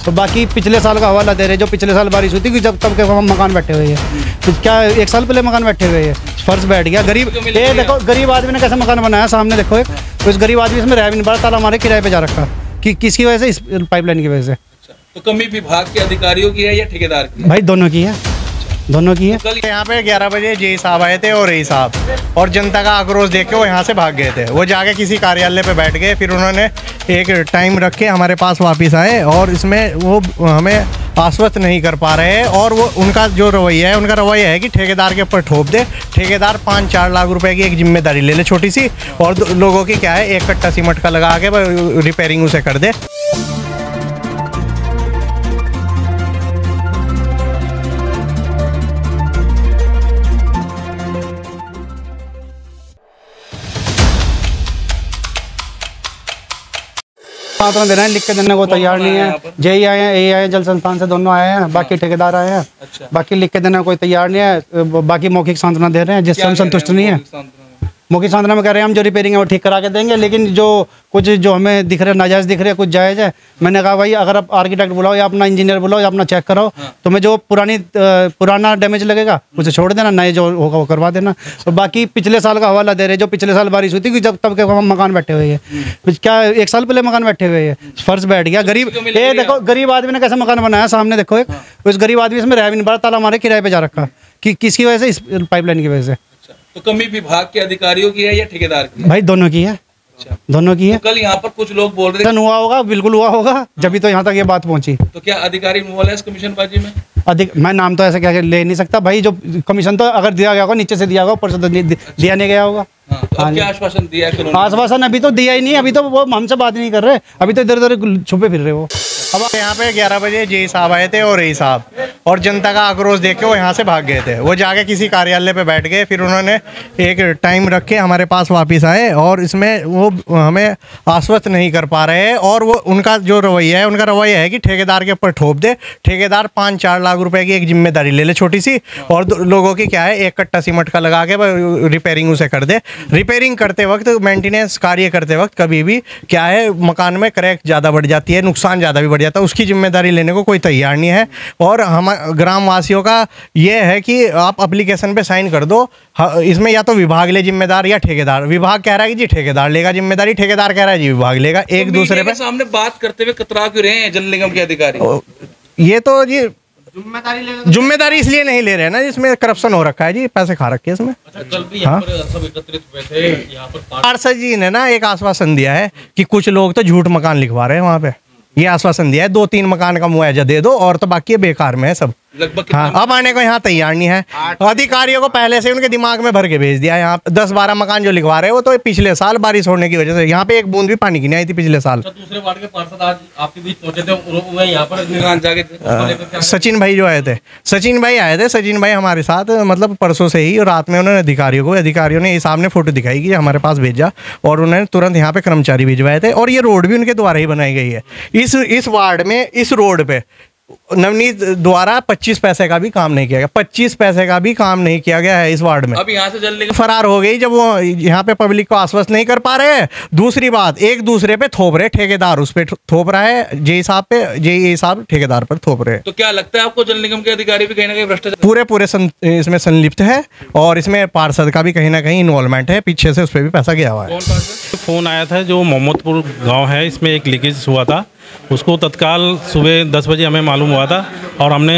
तो बाकी पिछले साल का हवाला दे रहे, जो पिछले साल बारिश हुई थी जब तब के हम मकान बैठे हुए हैं। तो क्या 1 साल पहले मकान बैठे हुए हैं, फर्श बैठ गया। गरीब ये देखो, गरीब आदमी ने कैसे मकान बनाया, सामने देखो एक, तो इस गरीब आदमी इसमें रह भी नहीं पा रहा, ताला हमारे किराए पे जा रखा कि किसकी वजह से, इस पाइपलाइन की वजह से। तो कमी विभाग के अधिकारियों की है या ठेकेदार की? भाई दोनों की है, दोनों की है। कल यहाँ पे 11 बजे जेई साहब आए थे और रई साहब, और जनता का आक्रोश देख के वो यहाँ से भाग गए थे। वो जाके किसी कार्यालय पे बैठ गए, फिर उन्होंने एक टाइम रख के हमारे पास वापस आए, और इसमें वो हमें आश्वस्त नहीं कर पा रहे हैं। और वो उनका जो रवैया है, उनका रवैया है कि ठेकेदार के ऊपर ठोप दे, ठेकेदार 5-4 लाख रुपए की एक जिम्मेदारी ले ले छोटी सी, और लोगों की क्या है, एक कट्टा सीमेंट का लगा के रिपेयरिंग उसे कर दे। साथ देना है, लिख के देने को तैयार नहीं है। जेई आए हैं, ए आए हैं, जल संस्थान से दोनों आए हैं, बाकी ठेकेदार आए हैं। अच्छा। बाकी लिख के देने को कोई तैयार नहीं है, बाकी मौखिक सांत्वना दे रहे हैं, जिससे हम संतुष्ट नहीं है। मौखिक सांत्वना में कह रहे हैं हम जो रिपेयरिंग है वो ठीक करा के देंगे, लेकिन जो कुछ जो हमें दिख रहे नाजायज़ दिख रहे हैं, कुछ जायज़ है। मैंने कहा भाई अगर आप आर्किटेक्ट बुलाओ या अपना इंजीनियर बुलाओ या अपना चेक कराओ, तो मैं जो पुराना डैमेज लगेगा उसे छोड़ देना, नए जो होगा वो करवा देना। और बाकी पिछले साल का हवाला दे रहे, जो पिछले साल बारिश हुई थी जब तब के हम मकान बैठे हुए हैं। क्या 1 साल पहले मकान बैठे हुए हैं, फर्श बैठ गया। गरीब ये देखो, गरीब आदमी ने कैसे मकान बनाया, सामने देखो एक, उस गरीब आदमी इसमें रह भी नहीं पा रहा, ताला हमारे किराए पे जा रखा कि किसकी वजह से, इस पाइपलाइन की वजह से। तो कमी विभाग के अधिकारियों की है या ठेकेदार की? भाई दोनों की है, दोनों की है। तो कल यहाँ पर कुछ लोग बोल रहे थे हुआ होगा, बिल्कुल हुआ होगा, जब भी तो यहाँ तक ये बात पहुंची। तो क्या अधिकारी इन्वॉल्व है इस कमीशनबाजी में? मैं नाम तो ऐसे क्या ले नहीं सकता भाई, जो कमीशन तो अगर दिया गया होगा नीचे से दिया होगा, ऊपर से तो दिया नहीं गया होगा। हाँ, तो अब क्या आश्वासन दिया है? आश्वासन अभी तो दिया ही नहीं, अभी तो वो हमसे बात नहीं कर रहे, अभी तो इधर उधर छुपे फिर रहे वो। अब यहाँ पे 11 बजे जेई साहब आए थे और रई साहब, और जनता का आक्रोश देख के वो यहाँ से भाग गए थे। वो जाके किसी कार्यालय पे बैठ गए, फिर उन्होंने एक टाइम रख के हमारे पास वापस आए, और इसमें वो हमें आश्वस्त नहीं कर पा रहे हैं। और वो उनका जो रवैया है, उनका रवैया है कि ठेकेदार के ऊपर ठोप दे, ठेकेदार 5-4 लाख रुपए की एक जिम्मेदारी ले ले छोटी सी, और लोगों की क्या है, एक कट्टा सीमेंट का लगा के रिपेयरिंग उसे कर दे। रिपेयरिंग करते वक्त, मेंटेनेंस कार्य करते वक्त कभी भी क्या है, मकान में क्रैक ज़्यादा बढ़ जाती है, नुकसान ज़्यादा भी बढ़ जाता है, उसकी जिम्मेदारी लेने को कोई तैयार नहीं है। और हम ग्रामवासियों का ये है कि आप एप्लीकेशन पे साइन कर दो, इसमें या तो विभाग ले जिम्मेदार या ठेकेदार। विभाग कह रहा है कि जी ठेकेदार लेगा जिम्मेदारी, ठेकेदार कह रहा है जी विभाग लेगा। तो एक दूसरे पे सामने बात करते हुए कतरा क्यों रहे हैं जल निगम के अधिकारी? ये तो जी जिम्मेदारी इसलिए नहीं ले रहे हैं ना, जिसमें करप्शन हो रखा है जी, पैसे खा रखे हैं इसमें। कल भी यहाँ पर सब एकत्रित हुए थे, यहाँ पर पार्षद जी ने ना एक आश्वासन दिया है कि कुछ लोग तो झूठ मकान लिखवा रहे हैं वहाँ पे, ये आश्वासन दिया है 2-3 मकान का मुआवजा दे दो, और तो बाकी बेकार में है सब लगभग। हाँ, अब आने को यहाँ तैयार नहीं है। अधिकारियों को पहले से उनके दिमाग में भर के भेज दिया। यहाँ 10-12 मकान जो लिखवा रहे हैं वो तो पिछले साल बारिश होने की वजह से, यहाँ पे एक बूंद भी पानी की नहीं आई थी पिछले साल। दूसरे वार्ड के पार्षद आज आपके बीच पहुंचे थे, यहाँ पर सचिन भाई जो आए थे, सचिन भाई आए थे। सचिन भाई हमारे साथ मतलब परसों से ही, और रात में उन्होंने अधिकारियों ने सामने फोटो दिखाई कि हमारे पास भेजा, और उन्होंने तुरंत यहाँ पे कर्मचारी भिजवाए थे। और ये रोड भी उनके द्वारा ही बनाई गई है। इस वार्ड में, इस रोड पे नवनीत द्वारा 25 पैसे का भी काम नहीं किया गया, 25 पैसे का भी काम नहीं किया गया है इस वार्ड में। अब यहाँ से जल निगम फरार हो गई जब वो यहाँ पे पब्लिक को आश्वस्त नहीं कर पा रहे हैं। दूसरी बात, एक दूसरे पे थोप रहे, ठेकेदार उस पे थोप रहा है, जेई साहब पे, जेई साहब ठेकेदार पर थोप रहे हैं। तो क्या लगता है आपको जल निगम के अधिकारी भी कहीं ना कहीं भ्रष्टाचार पूरे इसमें संलिप्त है, और इसमें पार्षद का भी कहीं ना कहीं इन्वॉल्वमेंट है, पीछे से उस पर भी पैसा गया हुआ है। फ़ोन आया था, जो मोहम्मदपुर गांव है, इसमें एक लीकेज हुआ था, उसको तत्काल सुबह 10 बजे हमें मालूम हुआ था, और हमने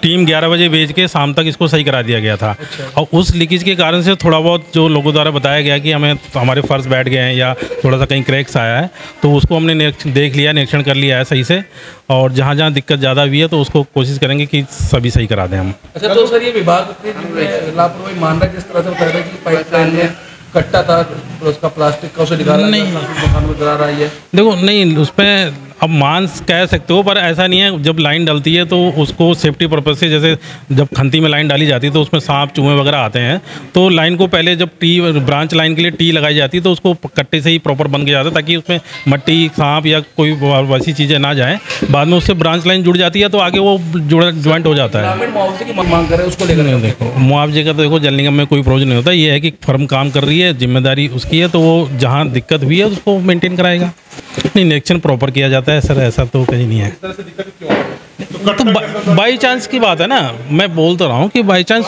टीम 11 बजे भेज के शाम तक इसको सही करा दिया गया था। और उस लीकेज के कारण से थोड़ा बहुत जो लोगों द्वारा बताया गया कि हमारे फर्श बैठ गए हैं या थोड़ा सा कहीं क्रैक्स आया है, तो उसको हमने देख लिया, निरीक्षण कर लिया है सही से, और जहाँ जहाँ दिक्कत ज़्यादा हुई है तो उसको कोशिश करेंगे कि सभी सही करा दें हम। अच्छा, तो सर ये विभाग लापरवाही मान रहा है, जिस तरह से बता रहा है कि पाइपलाइन में कट्टा था, उसका प्लास्टिक का उसे दिखा रहा है, नहीं मकान में गिरा रहा है। देखो नहीं, उसमें अब मान कह सकते हो, पर ऐसा नहीं है। जब लाइन डलती है तो उसको सेफ्टी पर्पज से, जैसे जब खंती में लाइन डाली जाती है तो उसमें सांप चूहे वगैरह आते हैं, तो लाइन को पहले जब ब्रांच लाइन के लिए टी लगाई जाती है तो उसको कट्टे से ही प्रॉपर बन के जाता है, ताकि उसमें मट्टी, सांप या कोई वैसी चीज़ें ना जाएँ। बाद में उससे ब्रांच लाइन जुड़ जाती है तो आगे वो ज्वाइंट हो जाता है। मुआवजे की मांग कर रहे हैं, उसको लेकर देखो मुआवजे का तो देखो जल निगम में कोई प्रोविजन नहीं होता। ये है कि फर्म काम कर रही है, जिम्मेदारी उसकी है, तो वो जहाँ दिक्कत हुई है उसको मेंटेन कराएगा। नहीं, इलेक्शन प्रॉपर किया जाता है सर, ऐसा तो कहीं नहीं है। इस तरह से दिक्कत क्यों आ रही है? तो बाई चांस की बात है ना, मैं बोल तो रहा हूँ कि बाई चांस।